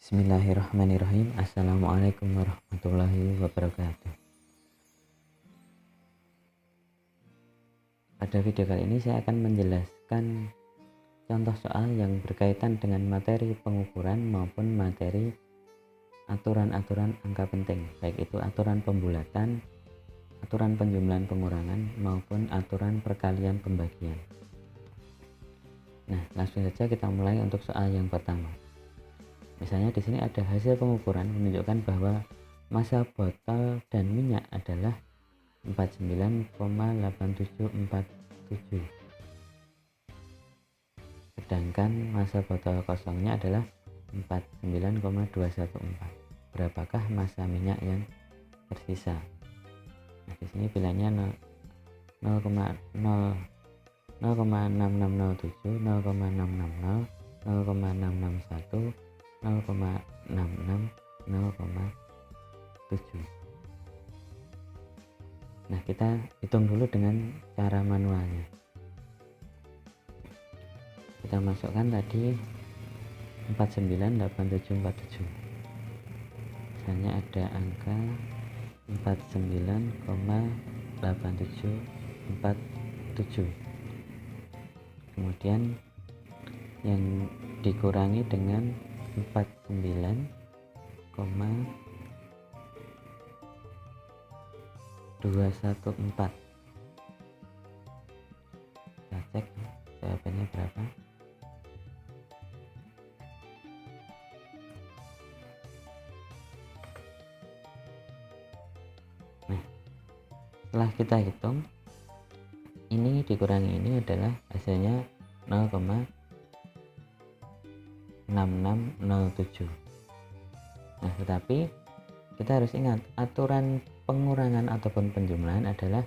Bismillahirrahmanirrahim. Assalamualaikum warahmatullahi wabarakatuh. Pada video kali ini saya akan menjelaskan contoh soal yang berkaitan dengan materi pengukuran maupun materi aturan-aturan angka penting, baik itu aturan pembulatan, aturan penjumlahan pengurangan maupun aturan perkalian pembagian. Nah, langsung saja kita mulai untuk soal yang pertama. Misalnya di sini ada hasil pengukuran menunjukkan bahwa massa botol dan minyak adalah 49,8747. Sedangkan massa botol kosongnya adalah 49,214. Berapakah massa minyak yang tersisa? Nah, di sini pilihannya 0,607, 0,660, 0,661, 0,66, 0,7. Nah, kita hitung dulu dengan cara manualnya. Kita masukkan tadi 498747. Misalnya ada angka 49,8747. Kemudian yang dikurangi dengan 49,214. Kita cek jawabannya berapa. Nah, setelah kita hitung, ini dikurangi ini adalah hasilnya 0,6607. Nah, tetapi kita harus ingat aturan pengurangan ataupun penjumlahan adalah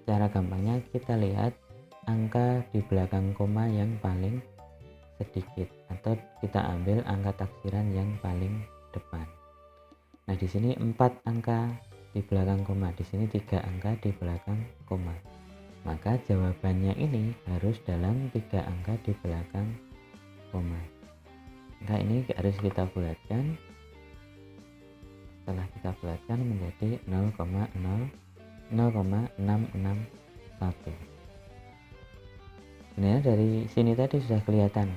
cara gampangnya kita lihat angka di belakang koma yang paling sedikit atau kita ambil angka taksiran yang paling depan. Nah, di sini 4 angka di belakang koma, di sini 3 angka di belakang koma. Maka jawabannya ini harus dalam 3 angka di belakang koma. Nah, ini harus kita bulatkan. Setelah kita bulatkan menjadi 0,661. Sebenarnya dari sini tadi sudah kelihatan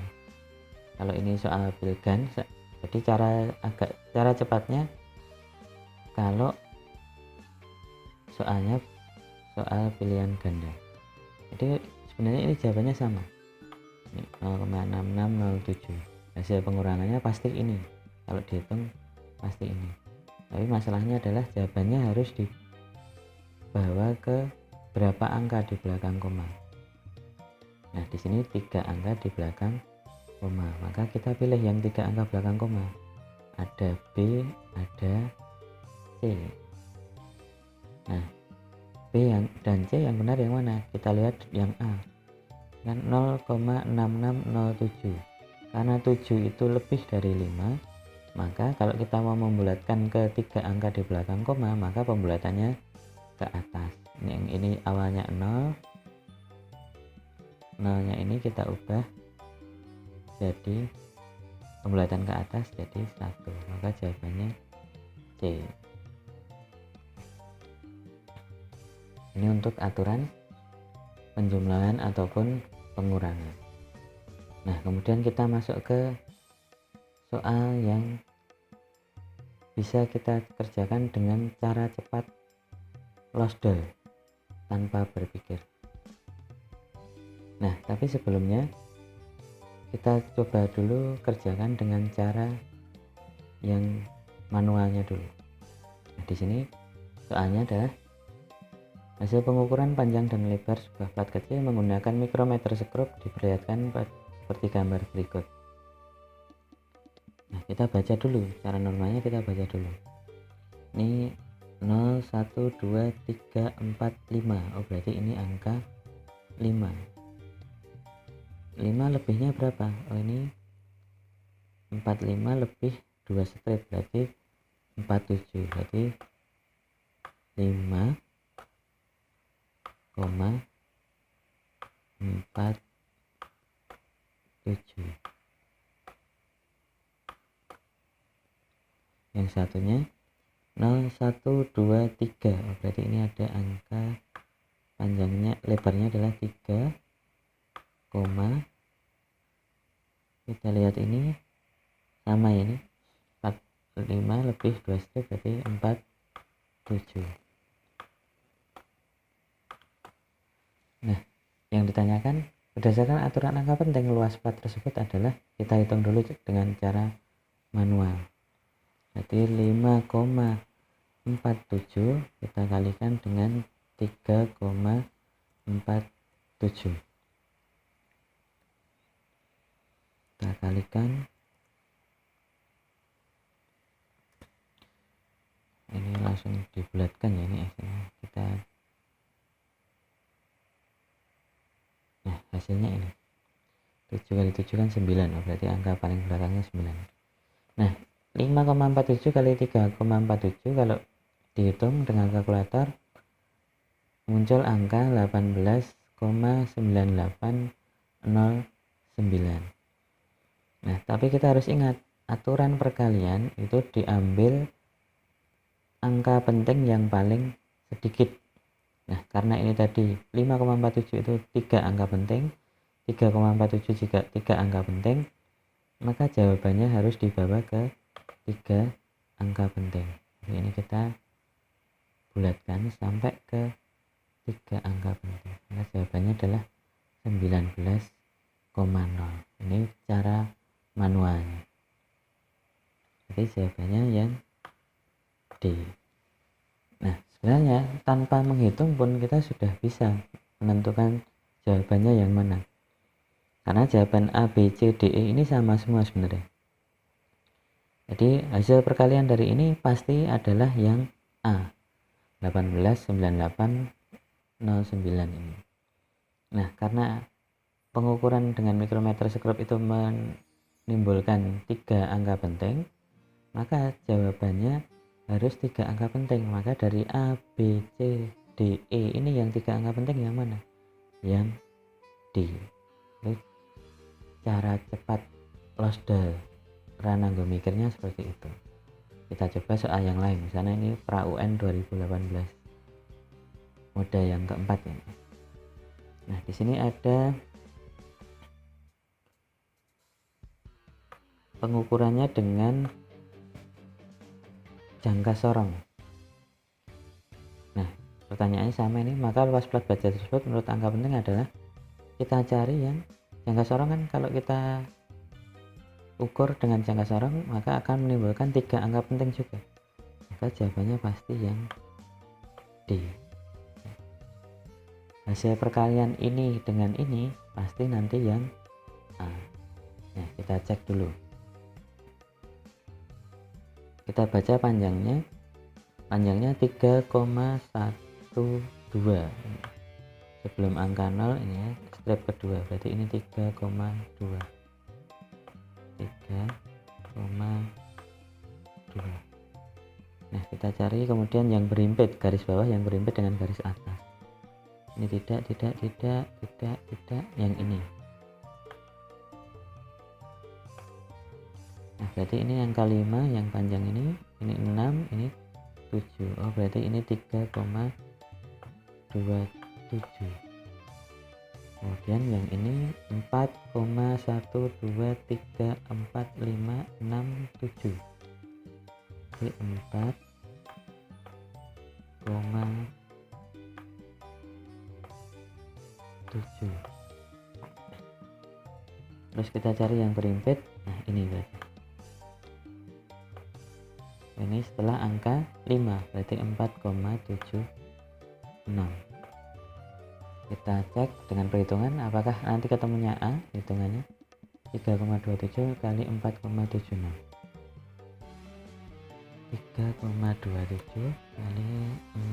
kalau ini soal bilgan. Jadi cara cepatnya kalau soalnya soal pilihan ganda. Jadi sebenarnya ini jawabannya sama. Ini 0,6607. Hasil pengurangannya pasti ini. Kalau dihitung pasti ini. Tapi masalahnya adalah jawabannya harus dibawa ke berapa angka di belakang koma. Nah, di sini 3 angka di belakang koma. Maka kita pilih yang 3 angka belakang koma. Ada B, ada C. Nah, B dan C yang benar yang mana? Kita lihat yang A. Kan 0,6607. Karena 7 itu lebih dari 5, maka kalau kita mau membulatkan ke 3 angka di belakang koma, maka pembulatannya ke atas. Ini awalnya 0, nolnya ini kita ubah jadi pembulatan ke atas jadi 1, maka jawabannya C. Ini untuk aturan penjumlahan ataupun pengurangan. Nah, kemudian kita masuk ke soal yang bisa kita kerjakan dengan cara cepat losdol tanpa berpikir. Nah, tapi sebelumnya kita coba dulu kerjakan dengan cara yang manualnya dulu. Nah, di sini soalnya adalah hasil pengukuran panjang dan lebar sebuah plat kecil menggunakan mikrometer skrup diperlihatkan seperti gambar berikut. Nah, kita baca dulu cara normalnya, kita baca dulu. Ini 0, 1, 2, 3, 4, 5. Oh, berarti ini angka 5. 5 lebihnya berapa? Oh, ini 45 lebih 2 strip berarti 47. Berarti 5,47. yang satunya 0, 1, 2, 3. Berarti ini ada angka panjangnya, lebarnya adalah 3, kita lihat ini sama ini 45 lebih 2 strip berarti 47. Nah, yang ditanyakan berdasarkan aturan angka penting, luas plat tersebut adalah kita hitung dulu dengan cara manual. Jadi 5,47 kita kalikan dengan 3,47. Kita kalikan, ini langsung dibulatkan ya, ini kita, nah hasilnya ini 7 kali 7 kan 9, berarti angka paling belakangnya 9. Nah, 5,47 kali 3,47 kalau dihitung dengan kalkulator muncul angka 18,9809. Nah, tapi kita harus ingat aturan perkalian itu diambil angka penting yang paling sedikit. Nah, karena ini tadi 5,47 itu 3 angka penting, 3,47 juga 3 angka penting, maka jawabannya harus dibawa ke 3 angka penting. Jadi ini kita bulatkan sampai ke 3 angka penting. Maka jawabannya adalah 19,0. Ini cara manualnya. Jadi jawabannya yang D. Nah, sebenarnya tanpa menghitung pun kita sudah bisa menentukan jawabannya yang mana. Karena jawaban A, B, C, D, E ini sama semua sebenarnya. Jadi hasil perkalian dari ini pasti adalah yang A, 189809 ini. Nah, karena pengukuran dengan mikrometer skrup itu menimbulkan 3 angka penting, maka jawabannya harus 3 angka penting. Maka dari A, B, C, D, E ini yang 3 angka penting yang mana? Yang D. Jadi, cara cepat losdal Rananggo mikirnya seperti itu. Kita coba soal yang lain. Misalnya ini pra UN 2018 mode yang keempat ini. Nah, di sini ada pengukurannya dengan jangka sorong. Nah, pertanyaannya sama ini, maka luas plat baja tersebut menurut angka penting adalah, kita cari yang jangka sorong kan kalau kita ukur dengan jangka sorong maka akan menimbulkan 3 angka penting juga. Maka jawabannya pasti yang D. Hasil perkalian ini dengan ini pasti nanti yang A. Nah, kita cek dulu. Kita baca panjangnya 3,12. Sebelum angka 0 ini ya, strip kedua, berarti ini 3,2. Nah, kita cari kemudian yang berimpit, garis bawah yang berimpit dengan garis atas. Ini tidak, yang ini. Nah, berarti ini angka 5 yang panjang ini 6, ini 7. Oh, berarti ini 3,27. Kemudian yang ini 4,1234567. Jadi 4,7. Terus kita cari yang berimpit. Nah, ini berarti. Ini setelah angka 5, berarti 4,76. Kita cek dengan perhitungan apakah nanti ketemunya A, hitungannya 3,27 kali 4,76. 3,27 kali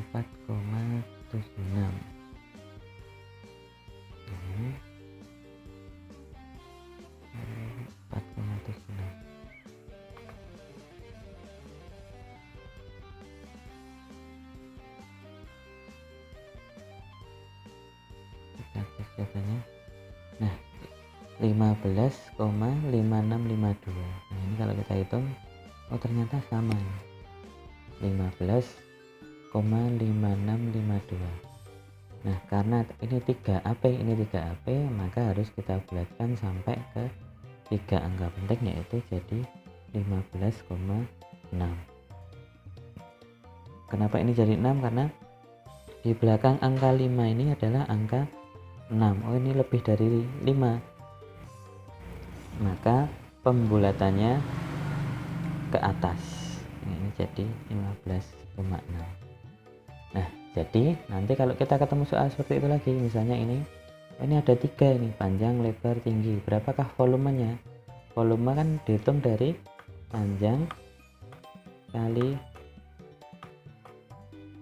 4,76. Ini 4,76. Kita cek jawabannya. Nah, 15,5652. Nah, ini kalau kita hitung oh ternyata sama, 15,5652. Nah karena ini 3AP ini 3AP, maka harus kita bulatkan sampai ke 3 angka penting, yaitu jadi 15,6. Kenapa ini jadi 6? Karena di belakang angka 5 ini adalah angka 6. Oh ini lebih dari 5, maka pembulatannya ke atas. Ini jadi 15,6. Nah jadi nanti kalau kita ketemu soal seperti itu lagi, misalnya ini ada 3 ini, panjang, lebar, tinggi, berapakah volumenya? Volume kan dihitung dari panjang kali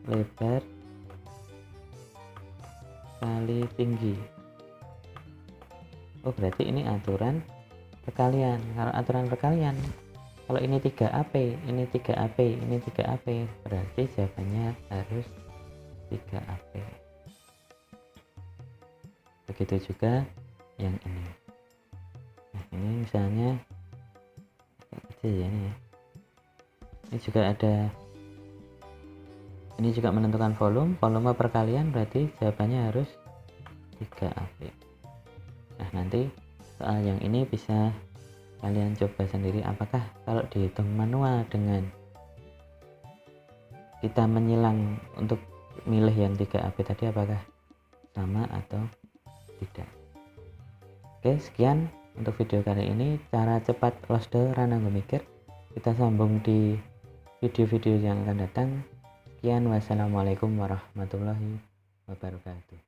lebar kali tinggi. Oh berarti ini aturan perkalian. Kalau aturan perkalian, kalau ini 3AP, ini 3AP, ini 3AP, berarti jawabannya harus 3AP. Begitu juga yang ini. Nah ini misalnya kecil ya, ini ya. Ini juga ada, ini juga menentukan volume perkalian, berarti jawabannya harus 3AP. Nah nanti soal yang ini bisa kalian coba sendiri, apakah kalau dihitung manual dengan kita menyilang untuk milih yang 3AP tadi, apakah sama atau tidak. Oke, sekian untuk video kali ini, cara cepat losdo Rana Mikir. Kita sambung di video-video yang akan datang. Sekian, wassalamualaikum warahmatullahi wabarakatuh.